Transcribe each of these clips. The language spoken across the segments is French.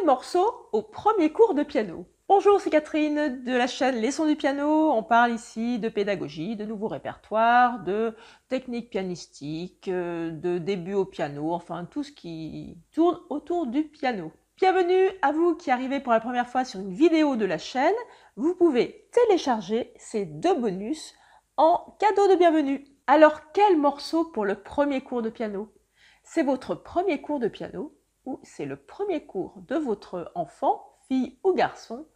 morceau au premier cours de piano. Bonjour, c'est Catherine de la chaîne Les Sons du Piano. On parle ici de pédagogie, de nouveaux répertoires, de techniques pianistiques, de début au piano, enfin tout ce qui tourne autour du piano. Bienvenue à vous qui arrivez pour la première fois sur une vidéo de la chaîne. Vous pouvez télécharger ces 2 bonus en cadeau de bienvenue. Alors, quel morceau pour le premier cours de piano? C'est votre premier cours de piano ou c'est le premier cours de votre enfant, fille ou garçon.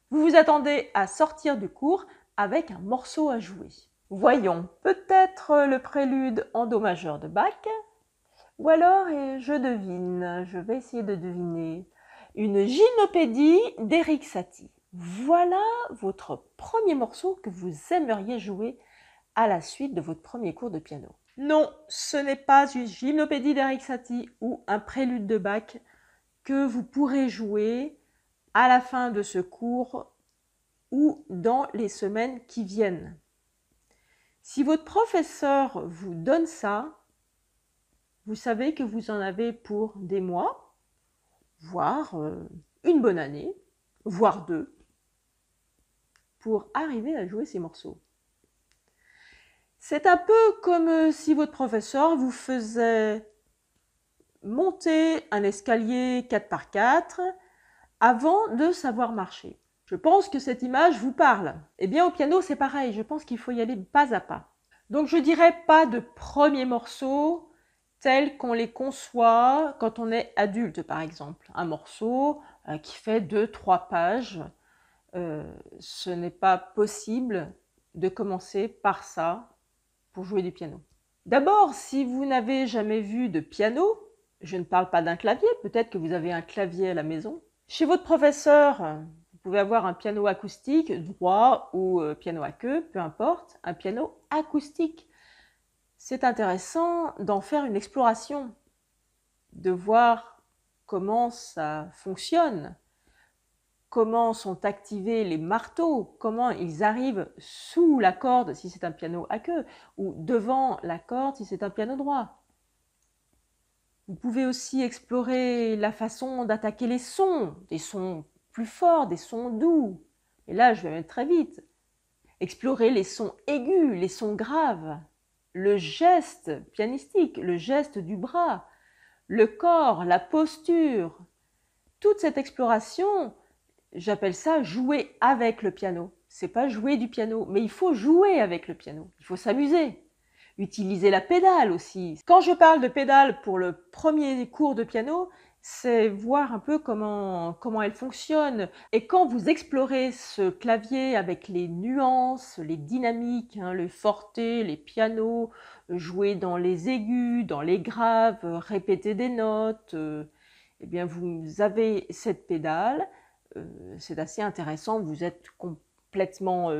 Vous vous attendez à sortir du cours avec un morceau à jouer. Voyons, peut-être le prélude en do majeur de Bach, ou alors, je vais essayer de deviner, une gymnopédie d'Erik Satie. Voilà votre premier morceau que vous aimeriez jouer à la suite de votre premier cours de piano. Non, ce n'est pas une gymnopédie d'Erik Satie ou un prélude de Bach que vous pourrez jouer à la fin de ce cours ou dans les semaines qui viennent. Si votre professeur vous donne ça, vous savez que vous en avez pour des mois, voire une bonne année, voire 2, pour arriver à jouer ces morceaux. C'est un peu comme si votre professeur vous faisait monter un escalier 4x4 avant de savoir marcher. Je pense que cette image vous parle. Eh bien, au piano, c'est pareil. Je pense qu'il faut y aller pas à pas. Donc, je dirais pas de premiers morceaux tels qu'on les conçoit quand on est adulte, par exemple. Un morceau qui fait 2-3 pages. Ce n'est pas possible de commencer par ça pour jouer du piano. D'abord, si vous n'avez jamais vu de piano, je ne parle pas d'un clavier, peut-être que vous avez un clavier à la maison. Chez votre professeur, vous pouvez avoir un piano acoustique, droit ou piano à queue, peu importe, un piano acoustique. C'est intéressant d'en faire une exploration, de voir comment ça fonctionne, comment sont activés les marteaux, comment ils arrivent sous la corde si c'est un piano à queue, ou devant la corde si c'est un piano droit. Vous pouvez aussi explorer la façon d'attaquer les sons, des sons plus forts, des sons doux. Et là, je vais mettre très vite. Explorer les sons aigus, les sons graves, le geste pianistique, le geste du bras, le corps, la posture. Toute cette exploration, j'appelle ça jouer avec le piano. C'est pas jouer du piano, mais il faut jouer avec le piano. Il faut s'amuser. Utiliser la pédale aussi. Quand je parle de pédale pour le premier cours de piano, c'est voir un peu comment elle fonctionne. Et quand vous explorez ce clavier avec les nuances, les dynamiques, le forte, les pianos, jouer dans les aigus, dans les graves, répéter des notes, eh bien vous avez cette pédale. C'est assez intéressant, vous êtes complètement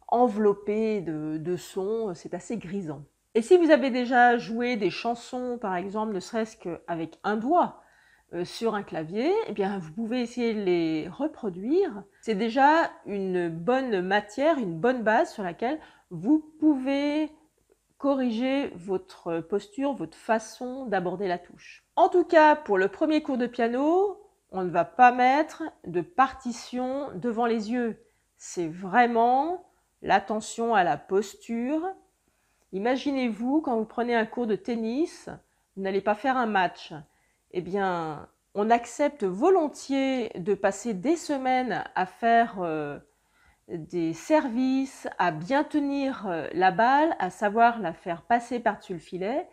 enveloppé de sons, c'est assez grisant. Et si vous avez déjà joué des chansons, par exemple, ne serait-ce qu'avec un doigt sur un clavier, eh bien, vous pouvez essayer de les reproduire. C'est déjà une bonne matière, une bonne base sur laquelle vous pouvez corriger votre posture, votre façon d'aborder la touche. En tout cas, pour le premier cours de piano, on ne va pas mettre de partition devant les yeux. C'est vraiment l'attention à la posture. Imaginez-vous, quand vous prenez un cours de tennis, vous n'allez pas faire un match. Eh bien, on accepte volontiers de passer des semaines à faire des services, à bien tenir la balle, à savoir la faire passer par-dessus le filet.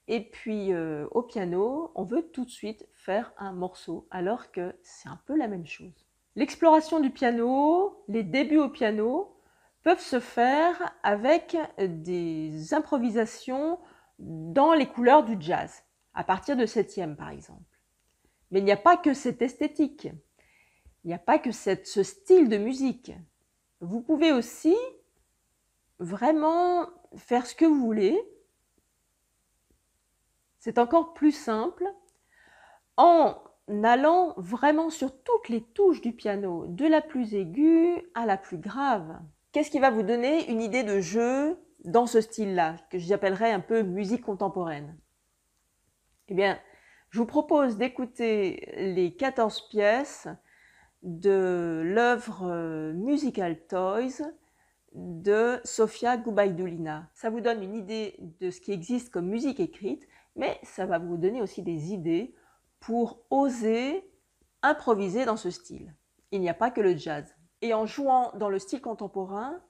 Et puis au piano, on veut tout de suite faire un morceau, alors que c'est un peu la même chose. L'exploration du piano, les débuts au piano, peuvent se faire avec des improvisations dans les couleurs du jazz, à partir de 7e par exemple. Mais il n'y a pas que cette esthétique, il n'y a pas que ce style de musique. Vous pouvez aussi vraiment faire ce que vous voulez. C'est encore plus simple en allant vraiment sur toutes les touches du piano, de la plus aiguë à la plus grave. Qu'est-ce qui va vous donner une idée de jeu dans ce style-là, que j'appellerais un peu musique contemporaine? Eh bien, Je vous propose d'écouter les 14 pièces de l'œuvre Musical Toys de Sofia Gubaidulina. Ça vous donne une idée de ce qui existe comme musique écrite, mais ça va vous donner aussi des idées pour oser improviser dans ce style. Il n'y a pas que le jazz. Et en jouant dans le style contemporain,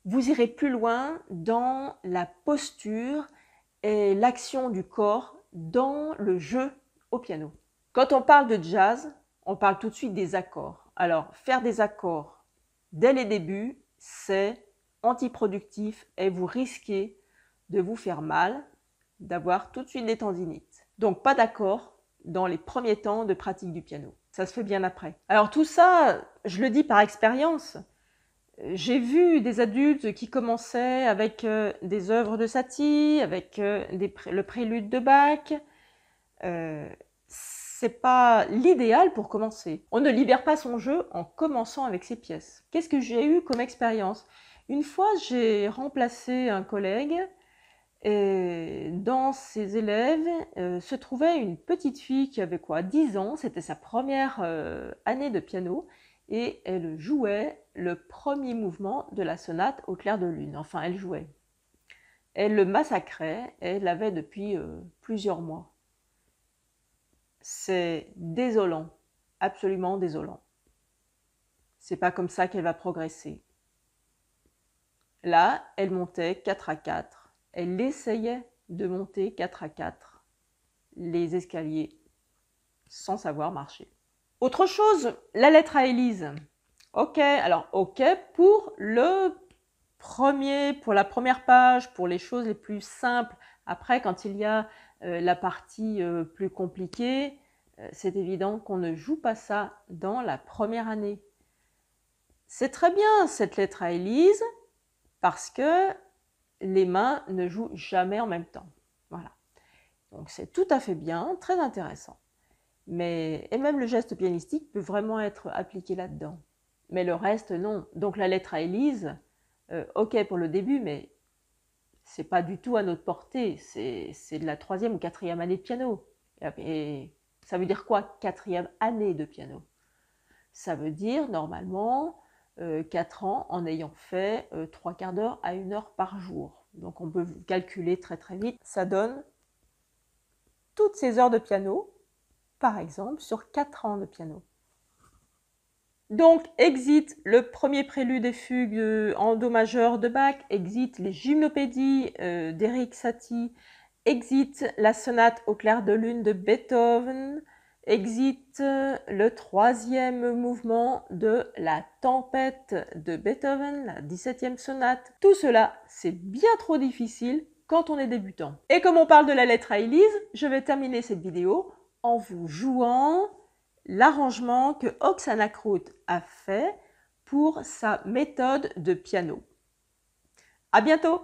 vous irez plus loin dans la posture et l'action du corps dans le jeu au piano. Quand on parle de jazz, on parle tout de suite des accords. Alors, faire des accords dès les débuts, c'est antiproductif et vous risquez de vous faire mal, d'avoir tout de suite des tendinites. Donc, pas d'accords dans les premiers temps de pratique du piano. Ça se fait bien après. Alors tout ça, je le dis par expérience. J'ai vu des adultes qui commençaient avec des œuvres de Satie, avec le prélude de Bach. C'est pas l'idéal pour commencer. On ne libère pas son jeu en commençant avec ces pièces. Qu'est-ce que j'ai eu comme expérience? Une fois, j'ai remplacé un collègue et dans ses élèves se trouvait une petite fille qui avait 10 ans, c'était sa première année de piano, et elle jouait le premier mouvement de la sonate au clair de lune. Enfin, elle jouait. Elle le massacrait, et elle l'avait depuis plusieurs mois. C'est désolant, absolument désolant. C'est pas comme ça qu'elle va progresser. Là, elle montait 4 à 4. Elle essayait de monter 4 à 4 les escaliers sans savoir marcher. Autre chose, la lettre à Élise. Ok, alors ok pour pour la première page, pour les choses les plus simples. Après, quand il y a la partie plus compliquée, c'est évident qu'on ne joue pas ça dans la première année. C'est très bien cette lettre à Élise parce que les mains ne jouent jamais en même temps. Voilà. Donc c'est tout à fait bien, très intéressant. Et même le geste pianistique peut vraiment être appliqué là-dedans. Mais le reste, non. Donc la lettre à Élise, ok pour le début, mais c'est pas du tout à notre portée. C'est de la 3e ou 4e année de piano. Et ça veut dire quoi, 4e année de piano? Ça veut dire, normalement, 4 ans en ayant fait 3 quarts d'heure à 1 heure par jour. Donc on peut calculer très très vite. Ça donne toutes ces heures de piano, par exemple, sur 4 ans de piano. Donc, exit le premier prélude et fugue en do majeur de Bach, exit les gymnopédies d'Erik Satie, exit la sonate au clair de lune de Beethoven, exit le 3e mouvement de la tempête de Beethoven, la 17e sonate. Tout cela, c'est bien trop difficile quand on est débutant. Et comme on parle de la lettre à Élise, je vais terminer cette vidéo en vous jouant l'arrangement que Oksana Krut a fait pour sa méthode de piano. À bientôt!